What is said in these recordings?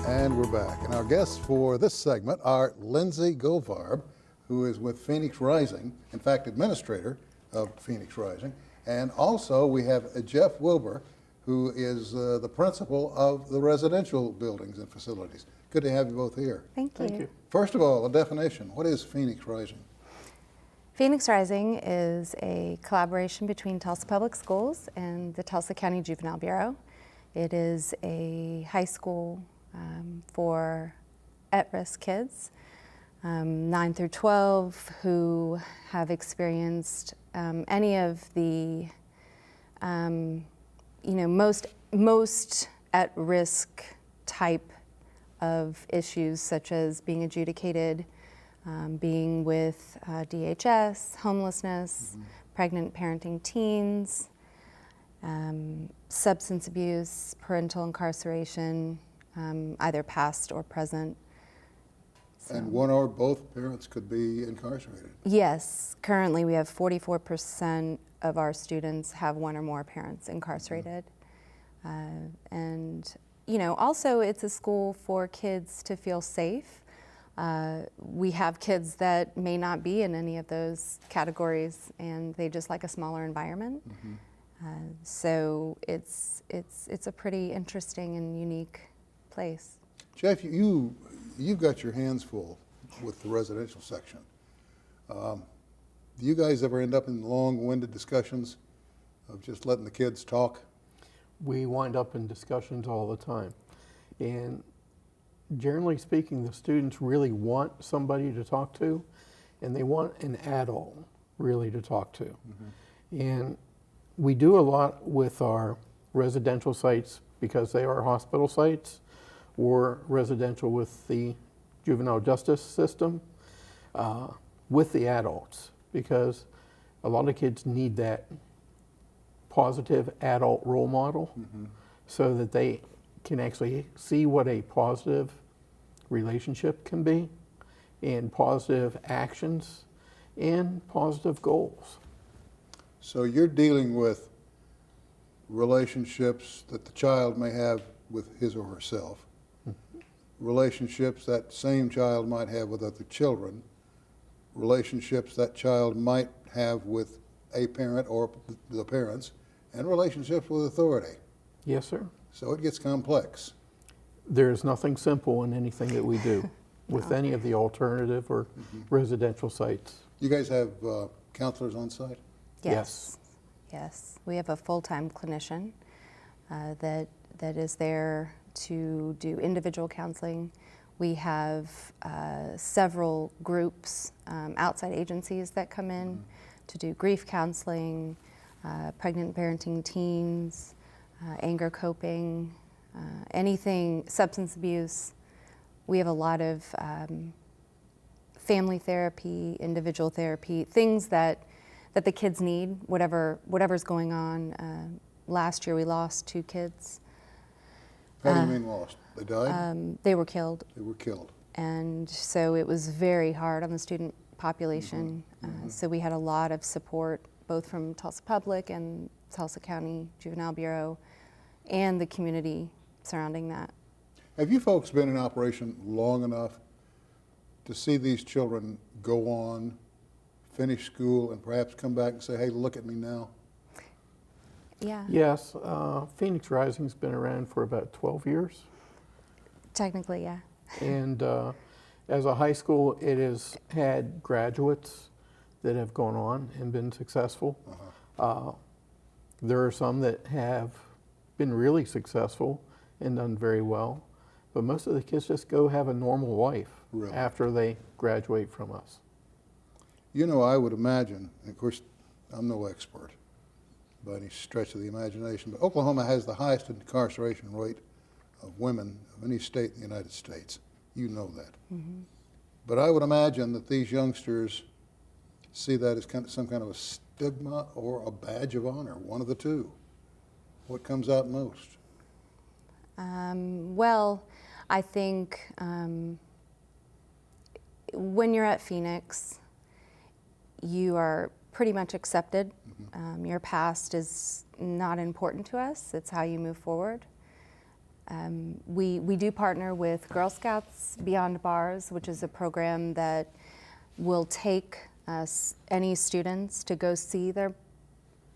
And we're back. And our guests for this segment are Lindsay Goldfarb, who is with Phoenix Rising, in fact, administrator of Phoenix Rising. And also we have Geoffrey Wilbur, who is the principal of the residential buildings and facilities. Good to have you both here. Thank you. Thank you. First of all, a definition. What is Phoenix Rising? Phoenix Rising is a collaboration between Tulsa Public Schools and the Tulsa County Juvenile Bureau. It is a high school for at-risk kids, 9 through 12, who have experienced any of the, most at-risk type of issues, such as being adjudicated, being with DHS, homelessness, pregnant parenting teens, substance abuse, parental incarceration, either past or present. So, And one or both parents could be incarcerated. yes, currently we have 44% of our students have one or more parents incarcerated. And, also it's a school for kids to feel safe. We have kids that may not be in any of those categories, and they just like a smaller environment. So it's a pretty interesting and unique place. Jeff, you've got your hands full with the residential section. Do you guys ever end up in long-winded discussions of just letting the kids talk? We wind up in discussions all the time. And generally speaking, the students really want somebody to talk to, and they want an adult really to talk to. And we do a lot with our residential sites because they are hospital sites, or residential with the juvenile justice system, with the adults, because a lot of kids need that positive adult role model so that they can actually see what a positive relationship can be, and positive actions and positive goals. So you're dealing with relationships that the child may have with his or herself, relationships that same child might have with other children, relationships that child might have with a parent or the parents, and relationships with authority. Yes, sir. So it gets complex. There's nothing simple in anything that we do with any of the alternative or residential sites. You guys have counselors on site? Yes. Yes, we have a full-time clinician that is there to do individual counseling. We have several groups, outside agencies that come in to do grief counseling, pregnant parenting teens, anger coping, anything, substance abuse. We have a lot of family therapy, individual therapy, things that the kids need, whatever's going on. Last year we lost 2 kids. How do you mean lost? They died? They were killed. They were killed. And so it was very hard on the student population. So we had a lot of support, both from Tulsa Public and Tulsa County Juvenile Bureau and the community surrounding that. Have you folks been in operation long enough to see these children go on, finish school, and perhaps come back and say, hey, look at me now? Yeah, Yes, Phoenix Rising's been around for about 12 years. technically, yeah. And as a high school, it has had graduates that have gone on and been successful. There are some that have been really successful and done very well, but most of the kids just go have a normal life Really? after they graduate from us. You know, I would imagine, and of course, I'm no expert by any stretch of the imagination, but Oklahoma has the highest incarceration rate of women of any state in the United States. You know that. But I would imagine that these youngsters see that as some kind of a stigma or a badge of honor, one of the two. What comes out most? Well, I think when you're at Phoenix, you are pretty much accepted. Your past is not important to us. It's how you move forward. We do partner with Girl Scouts Beyond Bars, which is a program that will take any students to go see their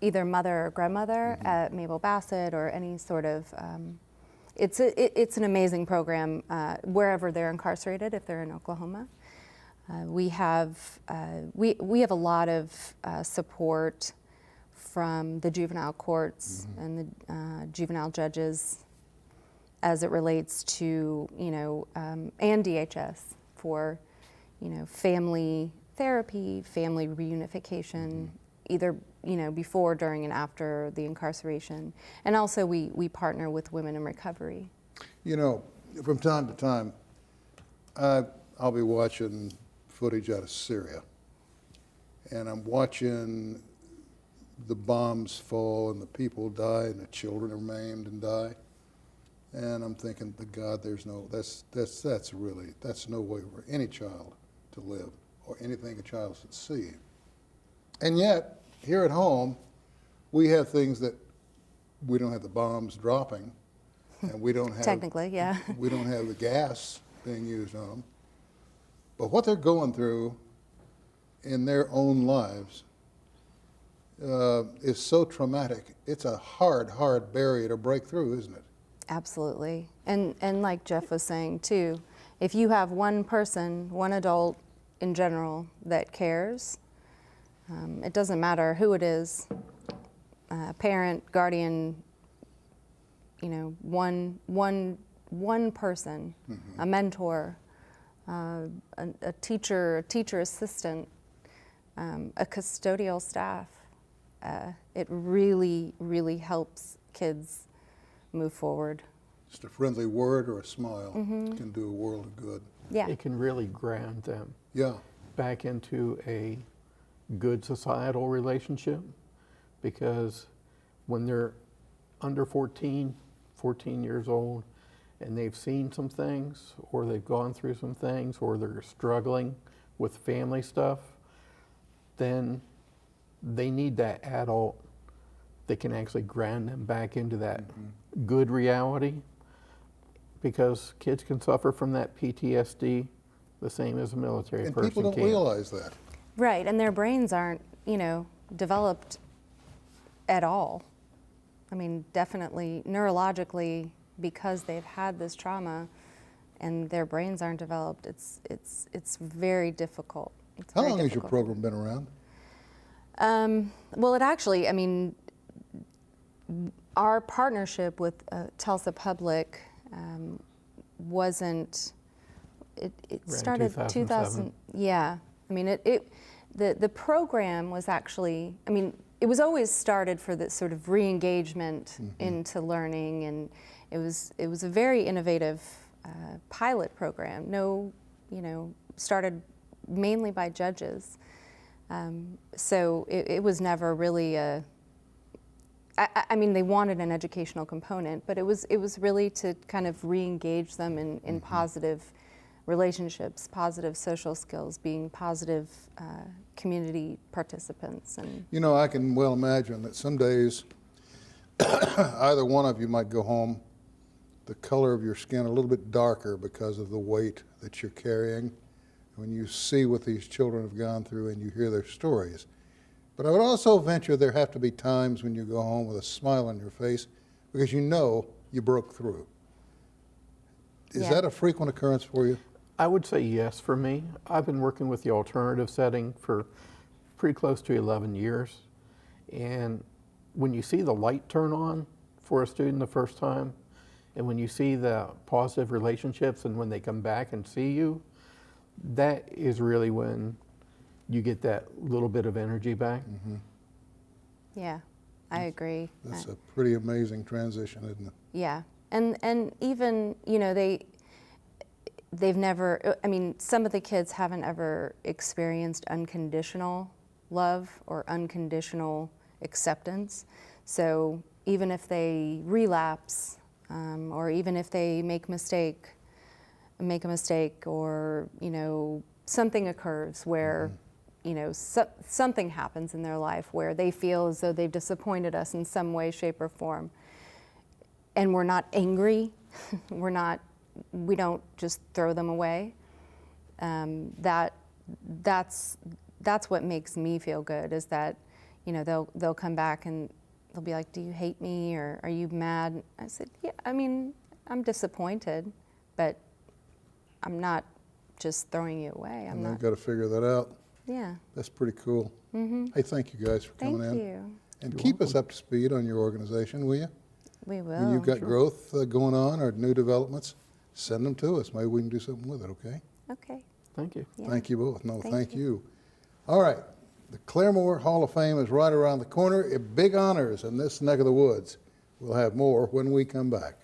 either mother or grandmother at Mabel Bassett or any sort of, it's an amazing program wherever they're incarcerated if they're in Oklahoma. We have a lot of support from the juvenile courts and the juvenile judges as it relates to, and DHS for, family therapy, family reunification, either, before, during, and after the incarceration. And also we partner with Women in Recovery. From time to time, I'll be watching footage out of Syria, and I'm watching the bombs fall and the people die and the children are maimed and die, and I'm thinking, God, that's no way for any child to live or anything a child should see. And yet, here at home, we have things that we don't have the bombs dropping, and we don't have technically, yeah. We don't have the gas being used on them. But what they're going through in their own lives is so traumatic. It's a hard barrier to break through, isn't it? Absolutely. And like Jeff was saying too, if you have one person, one adult in general that cares, it doesn't matter who it is, parent, guardian, one person, a mentor, a teacher assistant, a custodial staff. It really, really helps kids move forward. Just a friendly word or a smile can do a world of good. Yeah. It can really ground them back into a good societal relationship, because when they're under 14 years old, and they've seen some things, or they've gone through some things, or they're struggling with family stuff, then they need that adult that can actually ground them back into that good reality, because kids can suffer from that PTSD the same as a military person can. And people don't realize that. Right, and their brains aren't, developed at all. I mean, definitely neurologically, because they've had this trauma and their brains aren't developed, it's very difficult. How long has your program been around? Well, it actually, our partnership with Tulsa Public wasn't, it started 2000. Yeah, the program was actually, it was always started for this sort of re-engagement into learning, and it was a very innovative pilot program. Started mainly by judges. So it was never really they wanted an educational component, but it was really to kind of re-engage them in positive relationships, positive social skills, being positive community participants. And I can well imagine that some days either one of you might go home, the color of your skin a little bit darker because of the weight that you're carrying when you see what these children have gone through and you hear their stories. But I would also venture there have to be times when you go home with a smile on your face because you broke through. Is that a frequent occurrence for you? I would say yes for me. I've been working with the alternative setting for pretty close to 11 years. And when you see the light turn on for a student the first time, and when you see the positive relationships and when they come back and see you, that is really when you get that little bit of energy back. Yeah, I agree. That's a pretty amazing transition, isn't it? Yeah, and even, they've never, some of the kids haven't ever experienced unconditional love or unconditional acceptance. So even if they relapse, or even if they make a mistake, or something occurs where something happens in their life where they feel as though they've disappointed us in some way, shape, or form, and we're not angry we don't just throw them away. That's what makes me feel good, is that, you know, they'll come back and they'll be like, do you hate me, or are you mad? I said, yeah, I mean, I'm disappointed, but I'm not just throwing you away. I'm And not. I've got to figure that out. Yeah. That's pretty cool. Hey, thank you guys for coming Thank in. you. And You're keep us up to speed on your organization, will you? We will. When you've got growth going on or new developments, send them to us. Maybe we can do something with it, okay? Okay. Thank you. Yeah. Thank you both. No, Thank thank you. you. All right. The Claremore Hall of Fame is right around the corner. Big honors in this neck of the woods. We'll have more when we come back.